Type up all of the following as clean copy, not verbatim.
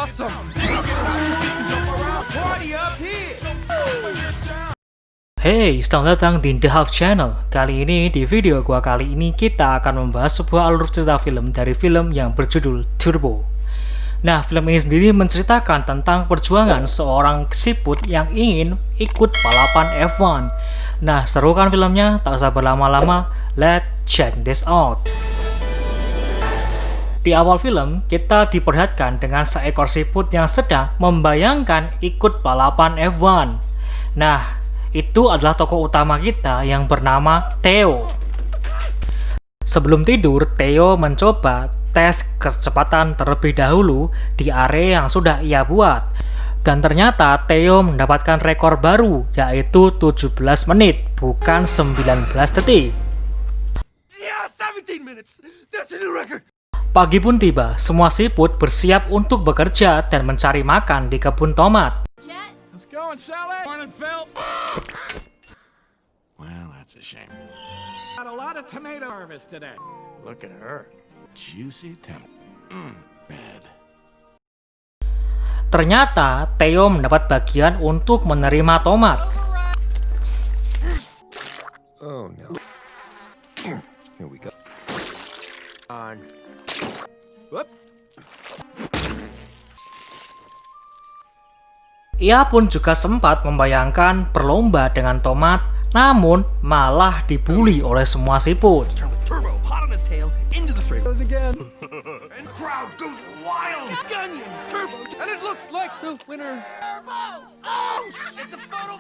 awesome. Party up here. Hey, selamat datang di The Half Channel. Kali ini, di video gua kali ini kita akan membahas sebuah alur cerita film dari film yang berjudul Turbo. Nah, film ini sendiri menceritakan tentang perjuangan seorang siput yang ingin ikut balapan F1. Nah, seru kan filmnya? Tak usah berlama-lama, let's check this out. Di awal film, kita diperlihatkan dengan seekor siput yang sedang membayangkan ikut balapan F1. Nah, itu adalah tokoh utama kita yang bernama Theo. Sebelum tidur, Theo mencoba tes kecepatan terlebih dahulu di area yang sudah ia buat. Dan ternyata Theo mendapatkan rekor baru, yaitu 17 menit, bukan 19 detik. Yeah, 17 minutes. That's a new record. Pagi pun tiba, semua siput bersiap untuk bekerja dan mencari makan di kebun tomat. Let's go and sell it. Morning, Phil. Well, that's a shame. Got a lot of tomato harvest today. Look at her. Juicy tomato. Bad. Ternyata Theo mendapat bagian untuk menerima tomat. Oh no. Here we go. On. Whoop. Ia pun juga sempat membayangkan berlomba dengan tomat, namun malah dibully oleh semua siput. Turn with Turbo hot on his tail into the straight. Goes again. And the crowd goes wild. Gunyon, Turbo, and it looks like the winner. Turbo! Oh, it's a photo.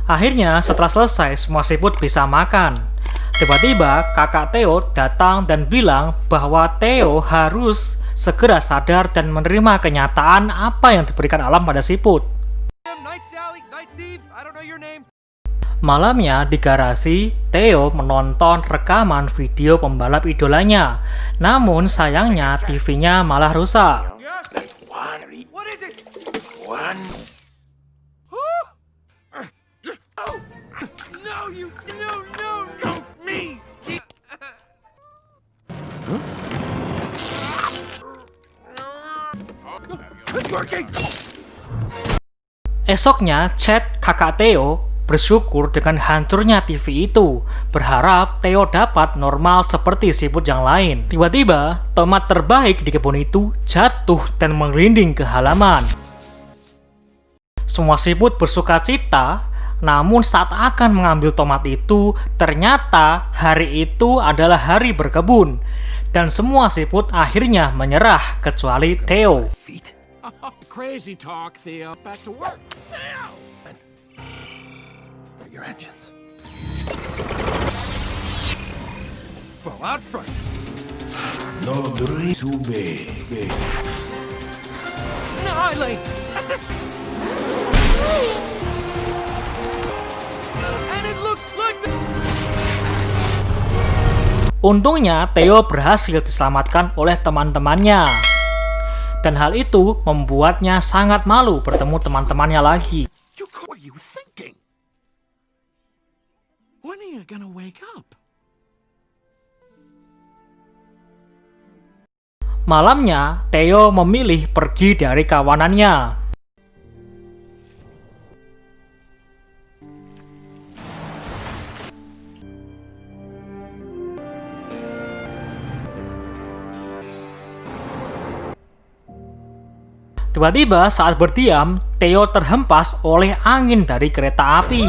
Akhirnya setelah selesai semua siput bisa makan. Tiba-tiba kakak Theo datang dan bilang bahwa Theo harus segera sadar dan menerima kenyataan apa yang diberikan alam pada siput. Night Sally, Night Steve, I don't know your name. Malamnya di garasi, Theo menonton rekaman video pembalap idolanya. Namun sayangnya TV-nya malah rusak. Yeah. What is it? One. No, you no, me. It's working. Esoknya, Chad, kakak Theo, bersyukur dengan hancurnya TV itu, berharap Theo dapat normal seperti siput yang lain. Tiba-tiba, tomat terbaik di kebun itu jatuh dan merinding ke halaman. Semua siput bersuka cita, namun saat akan mengambil tomat itu, ternyata hari itu adalah hari berkebun. Dan semua siput akhirnya menyerah, kecuali Theo. Crazy talk, Theo. Back to work. Theo! Your engines. Well, out front. No drive to be. No, Eileen! At this... And it looks like the... Untungnya, Theo berhasil diselamatkan oleh teman-temannya. Dan hal itu membuatnya sangat malu bertemu teman-temannya lagi. What are you thinking? When are you gonna wake up? Malamnya, Theo memilih pergi dari kawanannya. Tiba-tiba saat berdiam, Theo terhempas oleh angin dari kereta api.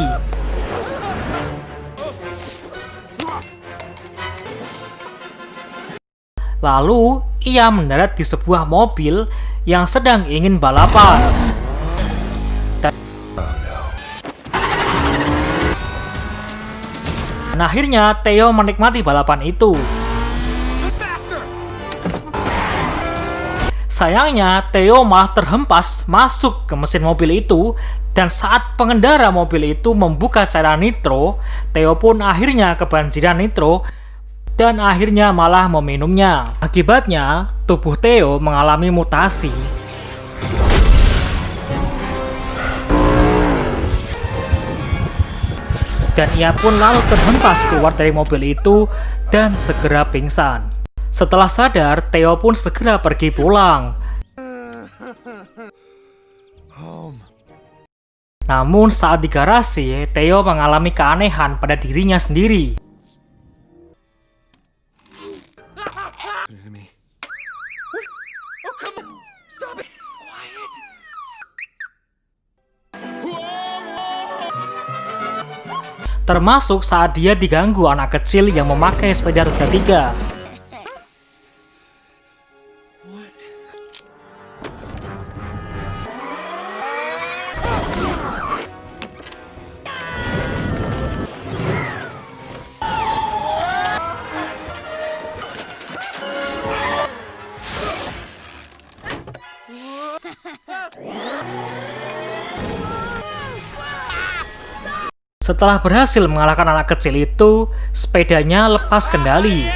Lalu, ia mendarat di sebuah mobil yang sedang ingin balapan. Dan akhirnya, Theo menikmati balapan itu. Sayangnya, Theo malah terhempas masuk ke mesin mobil itu, dan saat pengendara mobil itu membuka cairan nitro, Theo pun akhirnya kebanjiran nitro, dan akhirnya malah meminumnya. Akibatnya, tubuh Theo mengalami mutasi. Dan ia pun lalu terhempas keluar dari mobil itu dan segera pingsan. Setelah sadar, Theo pun segera pergi pulang. Namun saat di garasi, Theo mengalami keanehan pada dirinya sendiri. Termasuk saat dia diganggu anak kecil yang memakai sepeda roda 3. Setelah berhasil mengalahkan anak kecil itu, sepedanya lepas kendali.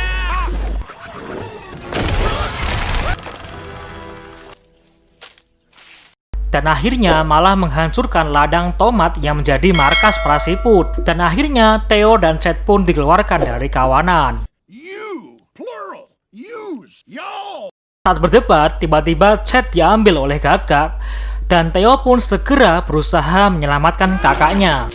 Dan akhirnya malah menghancurkan ladang tomat yang menjadi markas para siput. Dan akhirnya Theo dan Chad pun dikeluarkan dari kawanan. You, plural. Use, y'all. Saat berdebat, tiba-tiba Chad diambil oleh Gagak. Dan Theo pun segera berusaha menyelamatkan kakaknya.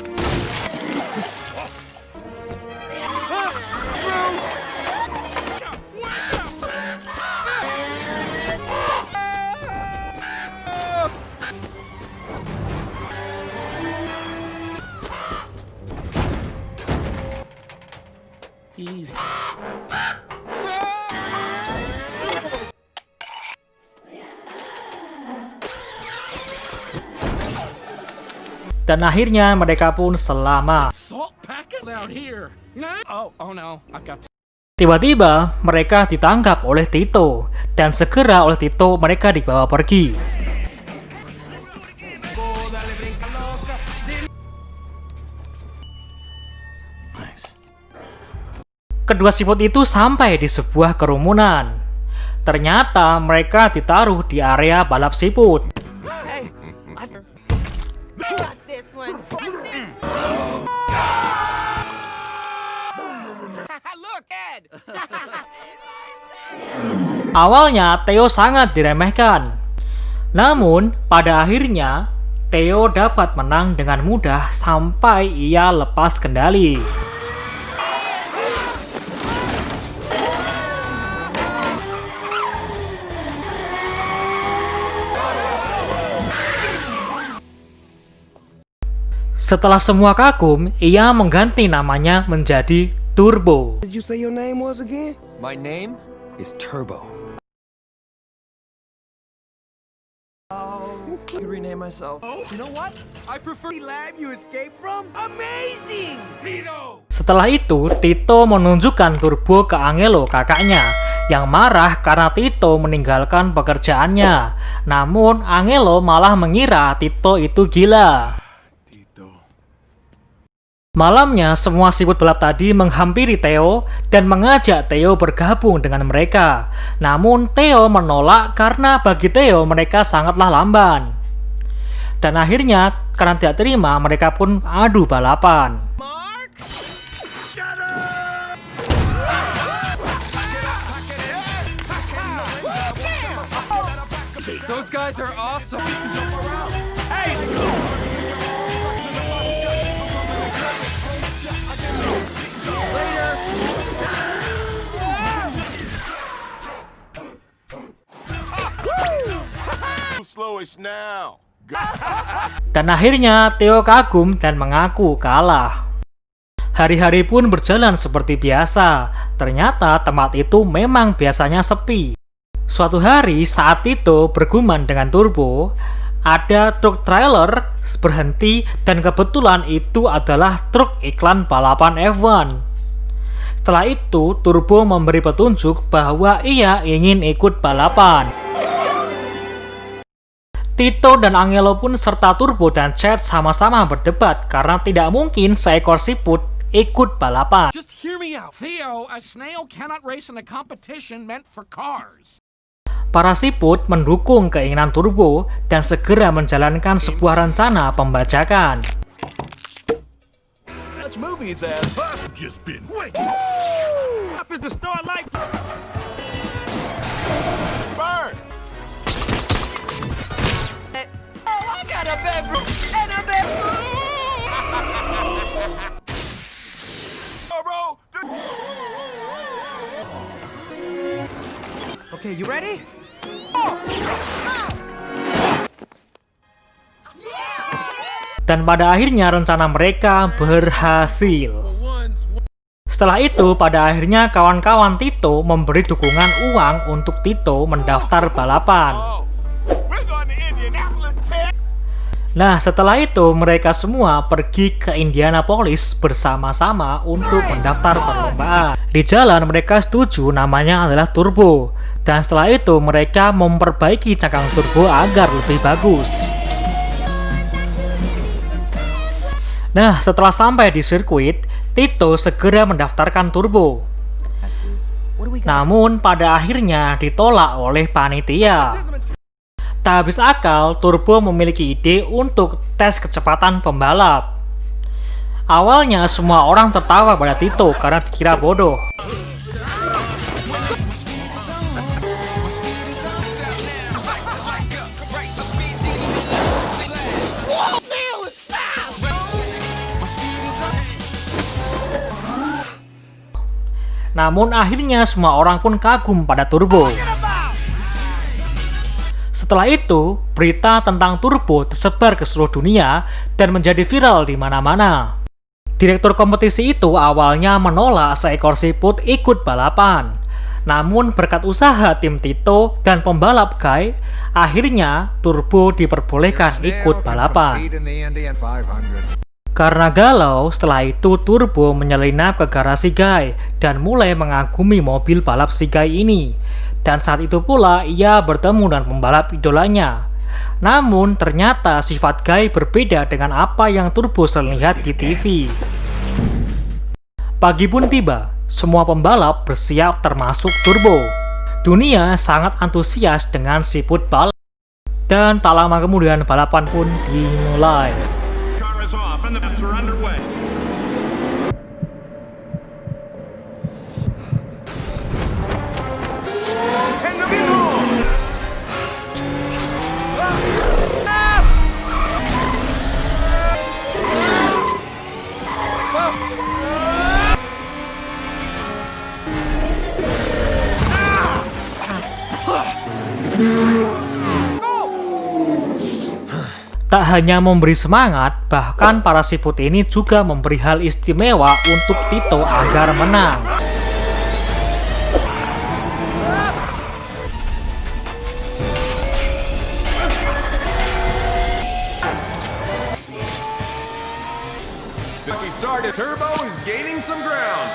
Dan akhirnya mereka pun selamat. Tiba-tiba mereka ditangkap oleh Tito, dan segera oleh Tito mereka dibawa pergi. Kedua siput itu sampai di sebuah kerumunan. Ternyata mereka ditaruh di area balap siput. Awalnya Theo sangat diremehkan. Namun pada akhirnya Theo dapat menang dengan mudah sampai ia lepas kendali. Setelah semua kagum, ia mengganti namanya menjadi Turbo. Did you say your name was again? My name is Turbo. I could rename myself. You know what? I prefer the lab you escaped from. Amazing! Tito! Setelah itu, Tito menunjukkan Turbo ke Angelo, kakaknya, yang marah karena Tito meninggalkan pekerjaannya. Namun, Angelo malah mengira Tito itu gila. Malamnya, semua siput balap tadi menghampiri Theo dan mengajak Theo bergabung dengan mereka. Namun, Theo menolak karena bagi Theo mereka sangatlah lamban. Dan akhirnya, karena tidak terima, mereka pun adu balapan. Those guys are awesome. Hey! Dan akhirnya Theo kagum dan mengaku kalah. Hari-hari pun berjalan seperti biasa. Ternyata tempat itu memang biasanya sepi. Suatu hari saat Tito bergumam dengan Turbo, ada truk trailer berhenti dan kebetulan itu adalah truk iklan balapan F1. Setelah itu, Turbo memberi petunjuk bahwa ia ingin ikut balapan. Tito dan Angelo pun serta Turbo dan Chad sama-sama berdebat karena tidak mungkin seekor siput ikut balapan. Just hear me out. Theo, a snail cannot race in a competition meant for cars. Para siput mendukung keinginan Turbo dan segera menjalankan sebuah rencana pembajakan. Much movies as Just been waiting. up is the starlight. Okay, you ready? Dan pada akhirnya rencana mereka berhasil. Setelah itu, pada akhirnya kawan-kawan Tito memberi dukungan uang untuk Tito mendaftar balapan. Nah, setelah itu mereka semua pergi ke Indianapolis bersama-sama untuk mendaftar perlombaan. Di jalan mereka setuju namanya adalah turbo. Dan setelah itu mereka memperbaiki cangkang turbo agar lebih bagus. Nah, setelah sampai di sirkuit, Tito segera mendaftarkan turbo. Namun pada akhirnya ditolak oleh panitia. Tak habis akal, Turbo memiliki ide untuk tes kecepatan pembalap. Awalnya semua orang tertawa pada Tito karena dikira bodoh. Namun akhirnya semua orang pun kagum pada Turbo. Setelah itu, berita tentang Turbo tersebar ke seluruh dunia dan menjadi viral di mana-mana. Direktur kompetisi itu awalnya menolak seekor siput ikut balapan. Namun berkat usaha tim Tito dan pembalap Guy, akhirnya Turbo diperbolehkan ikut balapan. Karena galau, setelah itu Turbo menyelinap ke garasi Guy dan mulai mengagumi mobil balap si Guy ini. Dan saat itu pula ia bertemu dengan pembalap idolanya. Namun ternyata sifat Guy berbeda dengan apa yang Turbo sering lihat di TV. Pagi pun tiba, semua pembalap bersiap termasuk Turbo. Dunia sangat antusias dengan siput balap. Dan tak lama kemudian balapan pun dimulai. Off and the laps are underway. And the Tak hanya memberi semangat, bahkan para siput ini juga memberi hal istimewa untuk Tito agar menang. He started. Turbo is gaining some ground.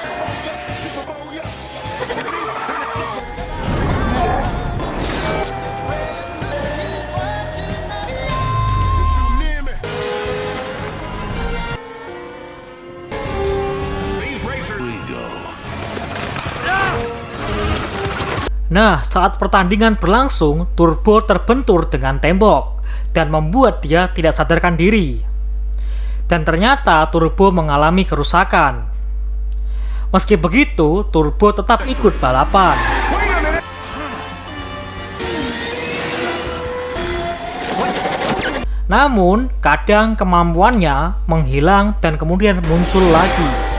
Nah, saat pertandingan berlangsung, Turbo terbentur dengan tembok dan membuat dia tidak sadarkan diri. Dan ternyata Turbo mengalami kerusakan. Meski begitu, Turbo tetap ikut balapan. Namun, kadang kemampuannya menghilang dan kemudian muncul lagi.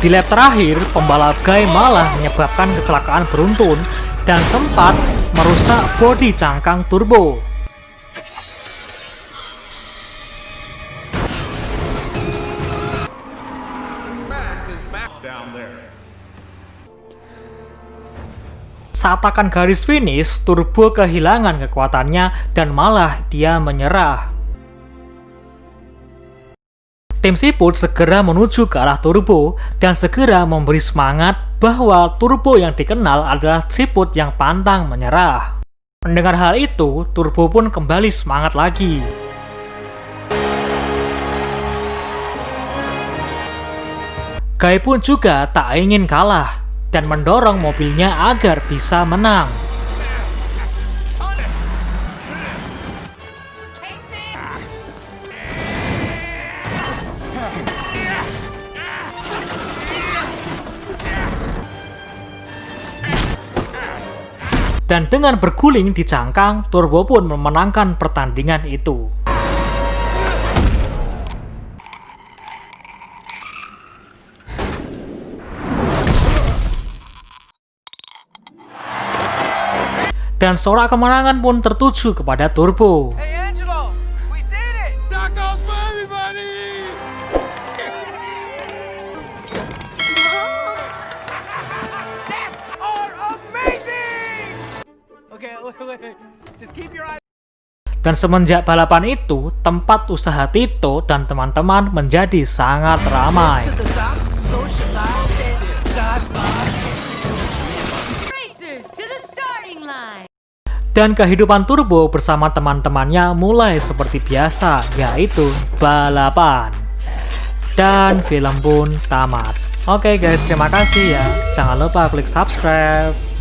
Di lap terakhir, pembalap Guy malah menyebabkan kecelakaan beruntun dan sempat merusak bodi cangkang Turbo. Saat akan garis finish, Turbo kehilangan kekuatannya dan malah dia menyerah. Tim siput segera menuju ke arah Turbo dan segera memberi semangat bahwa Turbo yang dikenal adalah siput yang pantang menyerah. Mendengar hal itu, Turbo pun kembali semangat lagi. Guy pun juga tak ingin kalah dan mendorong mobilnya agar bisa menang. Dan dengan berguling di cangkang, Turbo pun memenangkan pertandingan itu. Dan sorak kemenangan pun tertuju kepada Turbo. Hey, Angelo, we did it! Knock off for everybody! Are amazing! Okay, wait. Just keep your eyes. Dan semenjak balapan itu, tempat usaha Tito dan teman-teman menjadi sangat ramai. To the top, socialize, Racers to the starting line. Dan kehidupan Turbo bersama teman-temannya mulai seperti biasa, yaitu balapan. Dan film pun tamat. Oke guys, terima kasih ya. Jangan lupa klik subscribe.